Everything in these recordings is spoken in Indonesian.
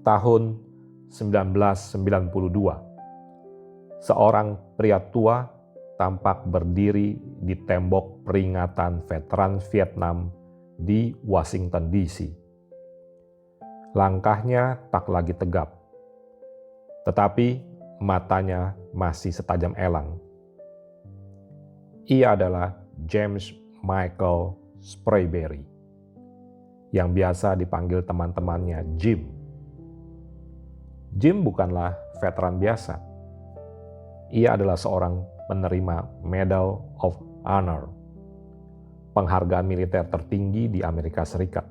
tahun 1992. Seorang pria tua tampak berdiri di tembok peringatan veteran Vietnam di Washington DC. Langkahnya tak lagi tegap, tetapi matanya masih setajam elang. Ia adalah James Michael Sprayberry, yang biasa dipanggil teman-temannya Jim. Jim bukanlah veteran biasa. Ia adalah seorang penerima Medal of Honor, penghargaan militer tertinggi di Amerika Serikat.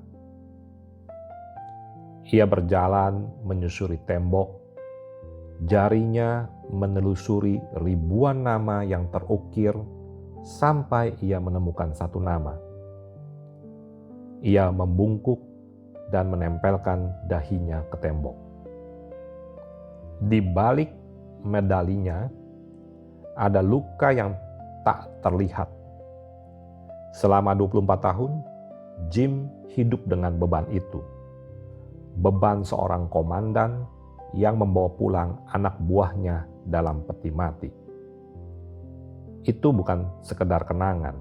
Ia berjalan menyusuri tembok, jarinya menelusuri ribuan nama yang terukir sampai ia menemukan satu nama. Ia membungkuk dan menempelkan dahinya ke tembok. Di balik medalinya ada luka yang tak terlihat. Selama 24 tahun, Jim hidup dengan beban itu. Beban seorang komandan yang membawa pulang anak buahnya dalam peti mati. Itu bukan sekedar kenangan.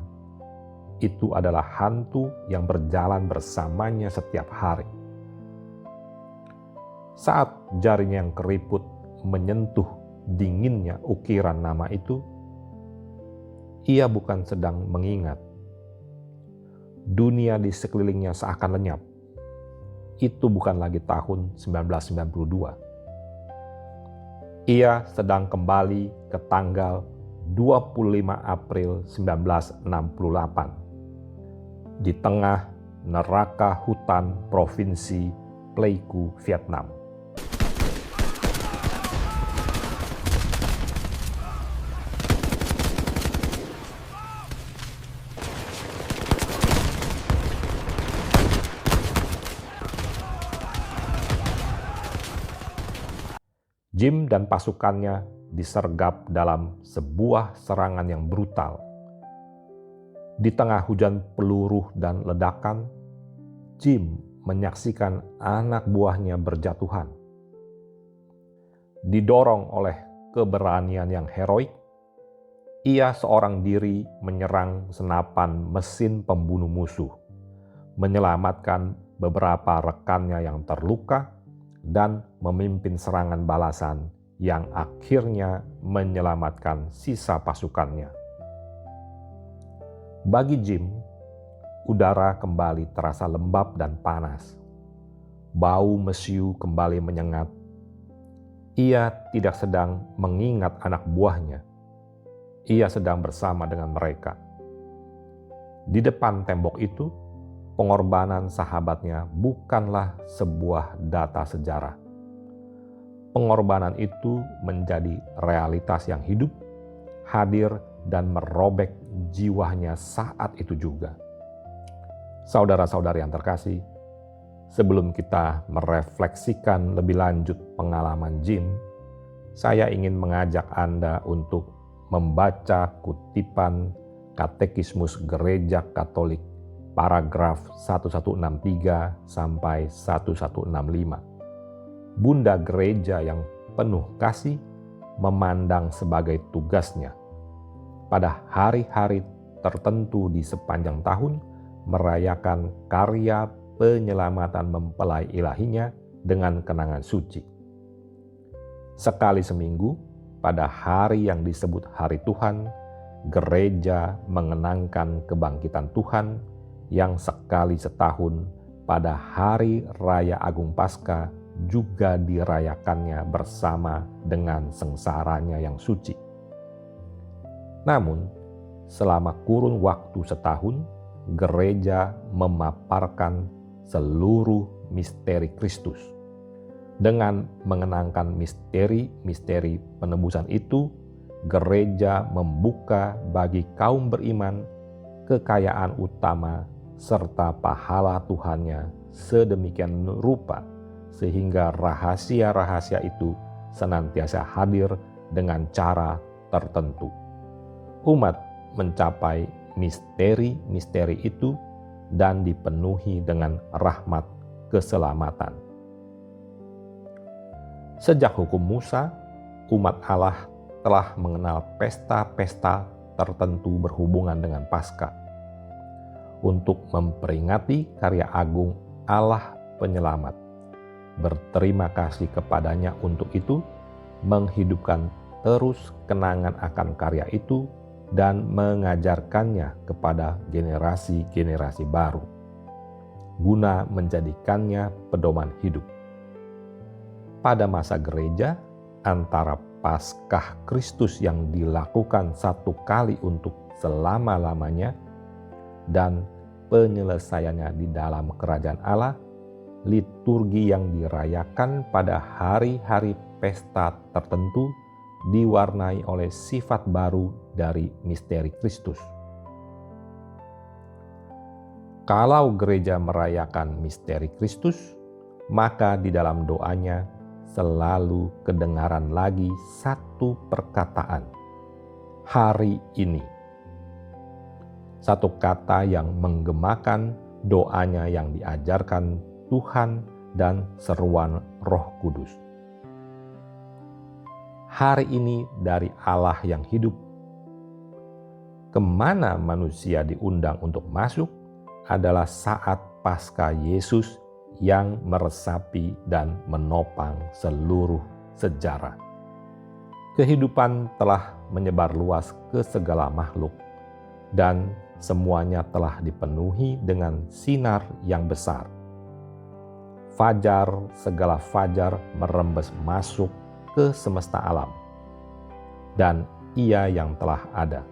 Itu adalah hantu yang berjalan bersamanya setiap hari. Saat jarinya yang keriput menyentuh dinginnya ukiran nama itu, ia bukan sedang mengingat. Dunia di sekelilingnya seakan lenyap. Itu bukan lagi tahun 1992. Ia sedang kembali ke tanggal 25 April 1968 di tengah neraka hutan provinsi Pleiku, Vietnam. Jim dan pasukannya disergap dalam sebuah serangan yang brutal. Di tengah hujan peluru dan ledakan, Jim menyaksikan anak buahnya berjatuhan. Didorong oleh keberanian yang heroik, ia seorang diri menyerang senapan mesin pembunuh musuh, menyelamatkan beberapa rekannya yang terluka, dan memimpin serangan balasan yang akhirnya menyelamatkan sisa pasukannya. Bagi Jim, udara kembali terasa lembab dan panas. Bau mesiu kembali menyengat. Ia tidak sedang mengingat anak buahnya. Ia sedang bersama dengan mereka. Di depan tembok itu, pengorbanan sahabatnya bukanlah sebuah data sejarah. Pengorbanan itu menjadi realitas yang hidup, hadir, dan merobek jiwanya saat itu juga. Saudara-saudari yang terkasih, sebelum kita merefleksikan lebih lanjut pengalaman Jim, saya ingin mengajak Anda untuk membaca kutipan Katekismus Gereja Katolik paragraf 1163 sampai 1165. Bunda Gereja yang penuh kasih memandang sebagai tugasnya pada hari-hari tertentu di sepanjang tahun merayakan karya penyelamatan mempelai ilahinya dengan kenangan suci. Sekali seminggu, pada hari yang disebut Hari Tuhan, gereja mengenangkan kebangkitan Tuhan yang sekali setahun pada Hari Raya Agung Paskah juga dirayakannya bersama dengan sengsaranya yang suci. Namun, selama kurun waktu setahun, gereja memaparkan seluruh misteri Kristus. Dengan mengenangkan misteri-misteri penebusan itu, gereja membuka bagi kaum beriman kekayaan utama serta pahala Tuhannya sedemikian rupa sehingga rahasia-rahasia itu senantiasa hadir dengan cara tertentu. Umat mencapai misteri-misteri itu dan dipenuhi dengan rahmat keselamatan. Sejak hukum Musa, umat Allah telah mengenal pesta-pesta tertentu berhubungan dengan Paskah untuk memperingati karya agung Allah Penyelamat. Berterima kasih kepadanya untuk itu, menghidupkan terus kenangan akan karya itu dan mengajarkannya kepada generasi-generasi baru, guna menjadikannya pedoman hidup. Pada masa gereja, antara Paskah Kristus yang dilakukan satu kali untuk selama-lamanya dan penyelesaiannya di dalam kerajaan Allah, liturgi yang dirayakan pada hari-hari pesta tertentu diwarnai oleh sifat baru dari misteri Kristus. Kalau gereja merayakan misteri Kristus, maka di dalam doanya selalu kedengaran lagi satu perkataan, hari ini. Satu kata yang menggemakan doanya yang diajarkan Tuhan dan seruan Roh Kudus. Hari ini dari Allah yang hidup. Kemana manusia diundang untuk masuk adalah saat Paskah Yesus yang meresapi dan menopang seluruh sejarah. Kehidupan telah menyebar luas ke segala makhluk, dan semuanya telah dipenuhi dengan sinar yang besar. Fajar, segala fajar merembes masuk ke semesta alam, dan Ia yang telah ada.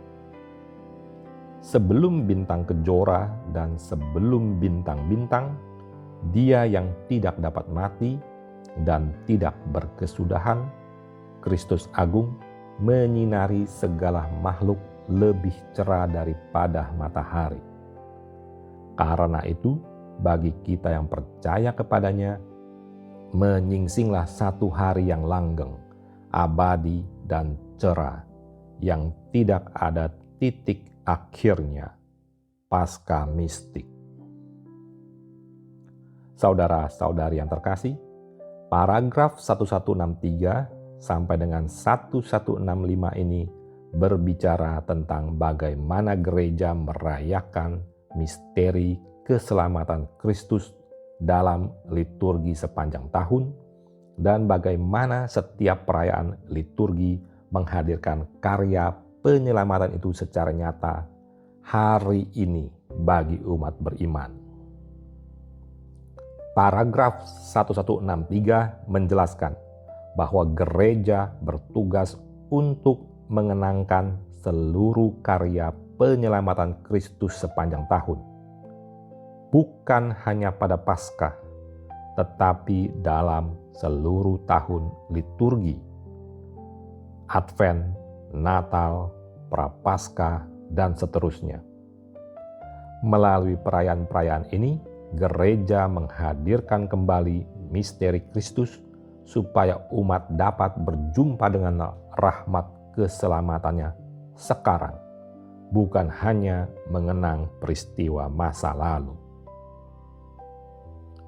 Sebelum bintang kejora dan sebelum bintang-bintang, Dia yang tidak dapat mati dan tidak berkesudahan, Kristus Agung, menyinari segala makhluk lebih cerah daripada matahari. Karena itu, bagi kita yang percaya kepadanya, menyingsinglah satu hari yang langgeng, abadi dan cerah, yang tidak ada titik akhirnya, Paskah mistik. Saudara-saudari yang terkasih, paragraf 1163 sampai dengan 1165 ini berbicara tentang bagaimana gereja merayakan misteri keselamatan Kristus dalam liturgi sepanjang tahun, dan bagaimana setiap perayaan liturgi menghadirkan karya penyelamatan itu secara nyata hari ini bagi umat beriman. Paragraf 1163 menjelaskan bahwa gereja bertugas untuk mengenangkan seluruh karya penyelamatan Kristus sepanjang tahun, bukan hanya pada Paskah, tetapi dalam seluruh tahun liturgi, Advent, Natal, Prapaskah, dan seterusnya. Melalui perayaan-perayaan ini, gereja menghadirkan kembali misteri Kristus supaya umat dapat berjumpa dengan rahmat keselamatannya sekarang, bukan hanya mengenang peristiwa masa lalu.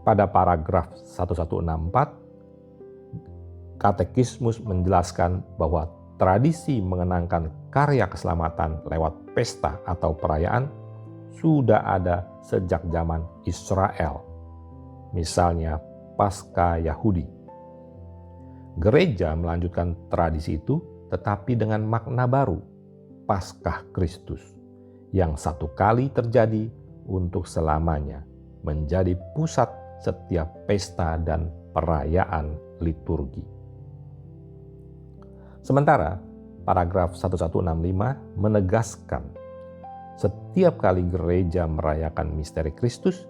Pada paragraf 1164, Katekismus menjelaskan bahwa tradisi mengenangkan karya keselamatan lewat pesta atau perayaan sudah ada sejak zaman Israel, misalnya Paskah Yahudi. Gereja melanjutkan tradisi itu tetapi dengan makna baru, Paskah Kristus, yang satu kali terjadi untuk selamanya, menjadi pusat setiap pesta dan perayaan liturgi. Sementara paragraf 1165 menegaskan setiap kali gereja merayakan misteri Kristus,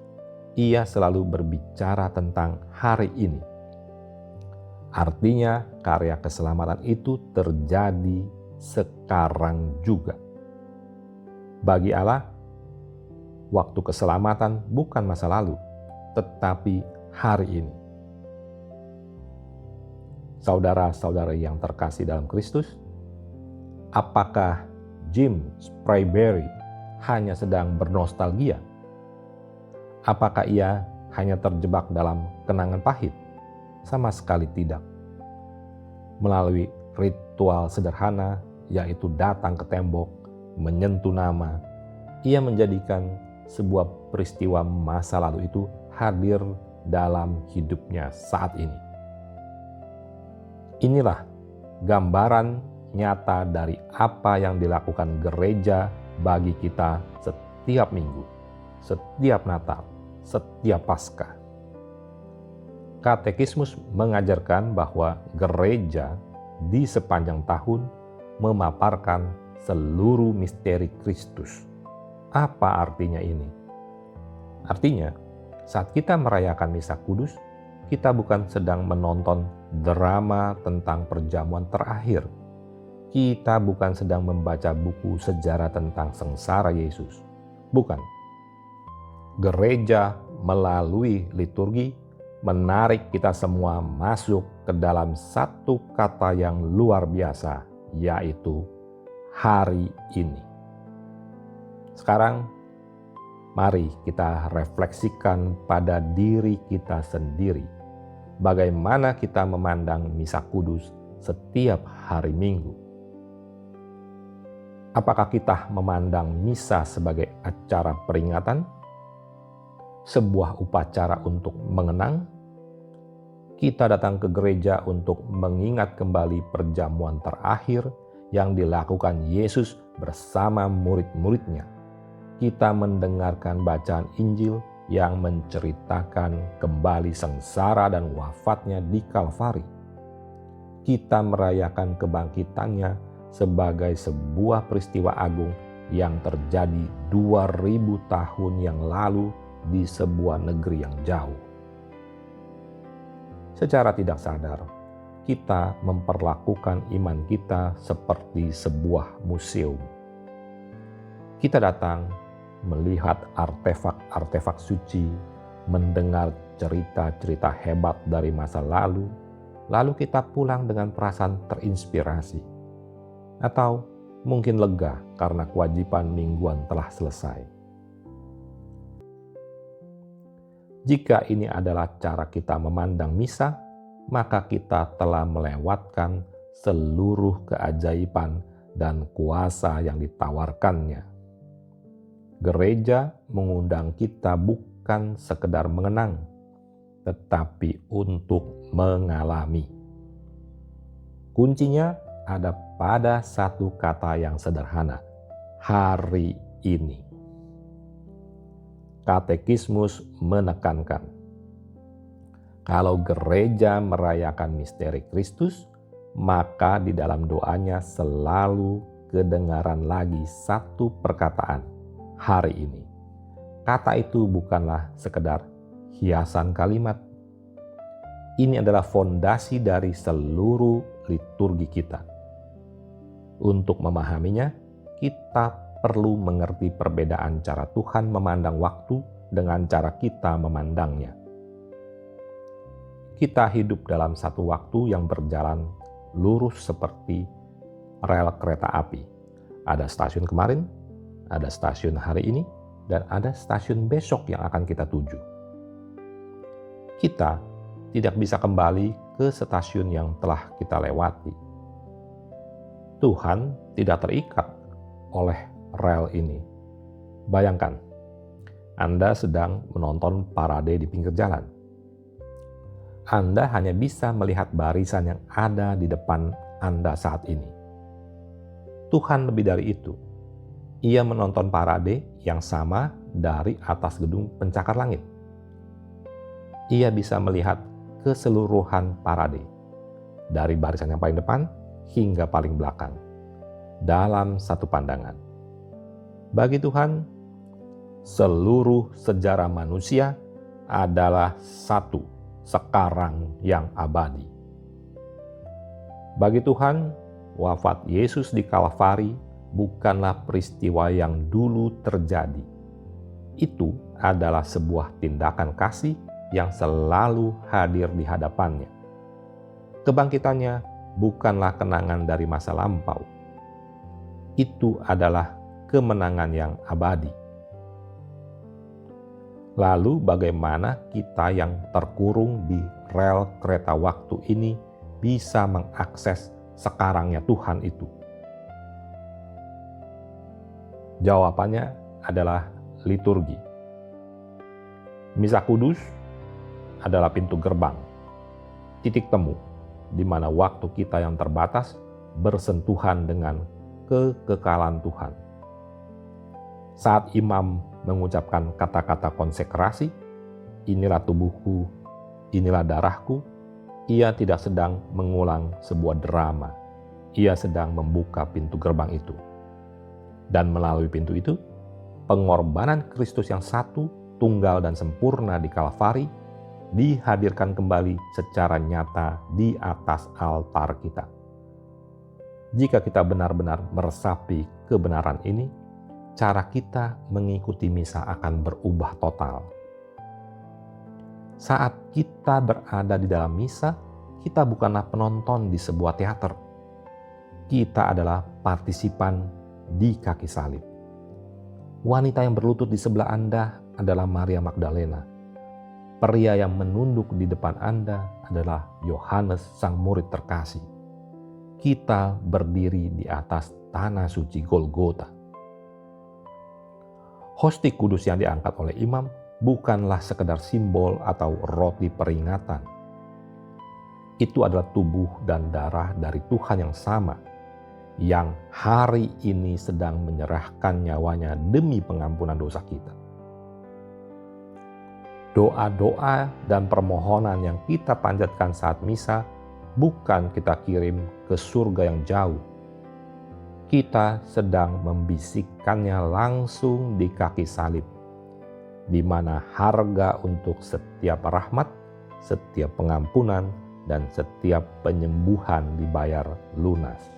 ia selalu berbicara tentang hari ini. Artinya karya keselamatan itu terjadi sekarang juga. Bagi Allah, waktu keselamatan bukan masa lalu, tetapi hari ini. Saudara-saudari yang terkasih dalam Kristus, apakah Jim Sprayberry hanya sedang bernostalgia? Apakah ia hanya terjebak dalam kenangan pahit? Sama sekali tidak. melalui ritual sederhana, yaitu datang ke tembok, menyentuh nama. Ia menjadikan sebuah peristiwa masa lalu itu hadir dalam hidupnya saat ini. Inilah gambaran nyata dari apa yang dilakukan gereja bagi kita setiap minggu, setiap Natal, setiap Paskah. Katekismus mengajarkan bahwa gereja di sepanjang tahun memaparkan seluruh misteri Kristus. Apa artinya ini? Artinya, saat kita merayakan Misa Kudus, kita bukan sedang menonton drama tentang perjamuan terakhir. Kita bukan sedang membaca buku sejarah tentang sengsara Yesus. Bukan. Gereja melalui liturgi menarik kita semua masuk ke dalam satu kata yang luar biasa, yaitu hari ini. Sekarang, mari kita refleksikan pada diri kita sendiri. Bagaimana kita memandang Misa Kudus setiap hari Minggu? Apakah kita memandang misa sebagai acara peringatan? Sebuah upacara untuk mengenang? Kita datang ke gereja untuk mengingat kembali perjamuan terakhir yang dilakukan Yesus bersama murid-muridnya. Kita mendengarkan bacaan Injil yang menceritakan kembali sengsara dan wafatnya di Kalvari. Kita merayakan kebangkitannya sebagai sebuah peristiwa agung yang terjadi 2000 tahun yang lalu di sebuah negeri yang jauh. Secara tidak sadar, kita memperlakukan iman kita seperti sebuah museum. Kita datang melihat artefak-artefak suci, mendengar cerita-cerita hebat dari masa lalu kita pulang dengan perasaan terinspirasi. Atau mungkin lega karena kewajiban mingguan telah selesai. Jika ini adalah cara kita memandang misa, maka kita telah melewatkan seluruh keajaiban dan kuasa yang ditawarkannya. Gereja mengundang kita bukan sekedar mengenang, tetapi untuk mengalami. Kuncinya ada pada satu kata yang sederhana, hari ini. Katekismus menekankan, kalau gereja merayakan misteri Kristus, maka di dalam doanya selalu kedengaran lagi satu perkataan, hari ini. Kata itu bukanlah sekedar hiasan kalimat. Ini adalah fondasi dari seluruh liturgi kita. Untuk memahaminya, kita perlu mengerti perbedaan cara Tuhan memandang waktu dengan cara kita memandangnya. Kita hidup dalam satu waktu yang berjalan lurus seperti rel kereta api. Ada stasiun kemarin, ada stasiun hari ini, dan ada stasiun besok yang akan kita tuju. Kita tidak bisa kembali ke stasiun yang telah kita lewati. Tuhan tidak terikat oleh rel ini. Bayangkan, Anda sedang menonton parade di pinggir jalan. Anda hanya bisa melihat barisan yang ada di depan Anda saat ini. Tuhan lebih dari itu. Ia menonton parade yang sama dari atas gedung pencakar langit. Ia bisa melihat keseluruhan parade, dari barisan yang paling depan hingga paling belakang, dalam satu pandangan. Bagi Tuhan, seluruh sejarah manusia adalah satu sekarang yang abadi. Bagi Tuhan, wafat Yesus di Kalvari bukanlah peristiwa yang dulu terjadi. Itu adalah sebuah tindakan kasih yang selalu hadir di hadapannya. Kebangkitannya bukanlah kenangan dari masa lampau. Itu adalah kemenangan yang abadi. Lalu bagaimana kita yang terkurung di rel kereta waktu ini bisa mengakses sekarangnya Tuhan itu? Jawabannya adalah liturgi. Misa Kudus adalah pintu gerbang, titik temu di mana waktu kita yang terbatas bersentuhan dengan kekekalan Tuhan. Saat imam mengucapkan kata-kata konsekrasi, inilah tubuhku, inilah darahku, ia tidak sedang mengulang sebuah drama. Ia sedang membuka pintu gerbang itu. Dan melalui pintu itu, pengorbanan Kristus yang satu, tunggal dan sempurna di Kalvari dihadirkan kembali secara nyata di atas altar kita. Jika kita benar-benar meresapi kebenaran ini, cara kita mengikuti misa akan berubah total. Saat kita berada di dalam misa, kita bukanlah penonton di sebuah teater. Kita adalah partisipan di kaki salib. Wanita yang berlutut di sebelah Anda adalah Maria Magdalena. Pria yang menunduk di depan Anda adalah Yohanes sang murid terkasih. Kita berdiri di atas tanah suci Golgota. Hosti kudus yang diangkat oleh imam bukanlah sekedar simbol atau roti peringatan. Itu adalah tubuh dan darah dari Tuhan yang sama, yang hari ini sedang menyerahkan nyawanya demi pengampunan dosa kita. Doa-doa dan permohonan yang kita panjatkan saat misa bukan kita kirim ke surga yang jauh. Kita sedang membisikkannya langsung di kaki salib, di mana harga untuk setiap rahmat, setiap pengampunan, dan setiap penyembuhan dibayar lunas.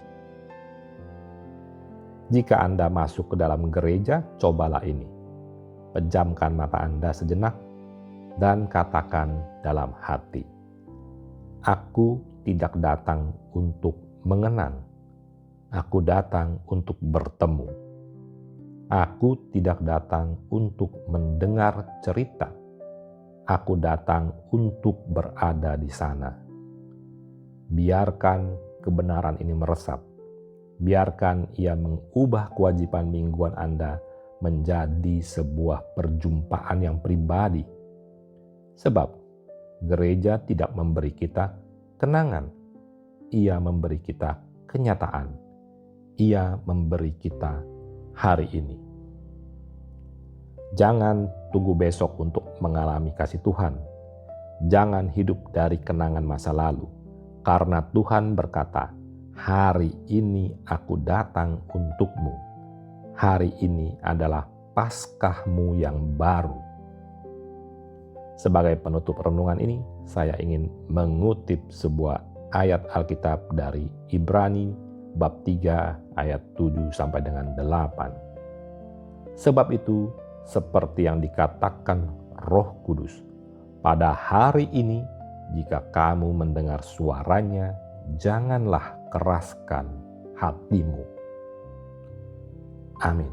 Jika Anda masuk ke dalam gereja, cobalah ini. Pejamkan mata Anda sejenak dan katakan dalam hati, "Aku tidak datang untuk mengenang. Aku datang untuk bertemu. Aku tidak datang untuk mendengar cerita. Aku datang untuk berada di sana." Biarkan kebenaran ini meresap. Biarkan ia mengubah kewajiban mingguan Anda menjadi sebuah perjumpaan yang pribadi. Sebab gereja tidak memberi kita kenangan. Ia memberi kita kenyataan. Ia memberi kita hari ini. Jangan tunggu besok untuk mengalami kasih Tuhan. Jangan hidup dari kenangan masa lalu. Karena Tuhan berkata, "Hari ini aku datang untukmu. Hari ini adalah Paskahmu yang baru." Sebagai penutup renungan ini, saya ingin mengutip sebuah ayat Alkitab dari Ibrani bab 3 ayat 7 sampai dengan 8. Sebab itu, seperti yang dikatakan Roh Kudus, pada hari ini jika kamu mendengar suaranya, janganlah keraskan hatimu. Amin.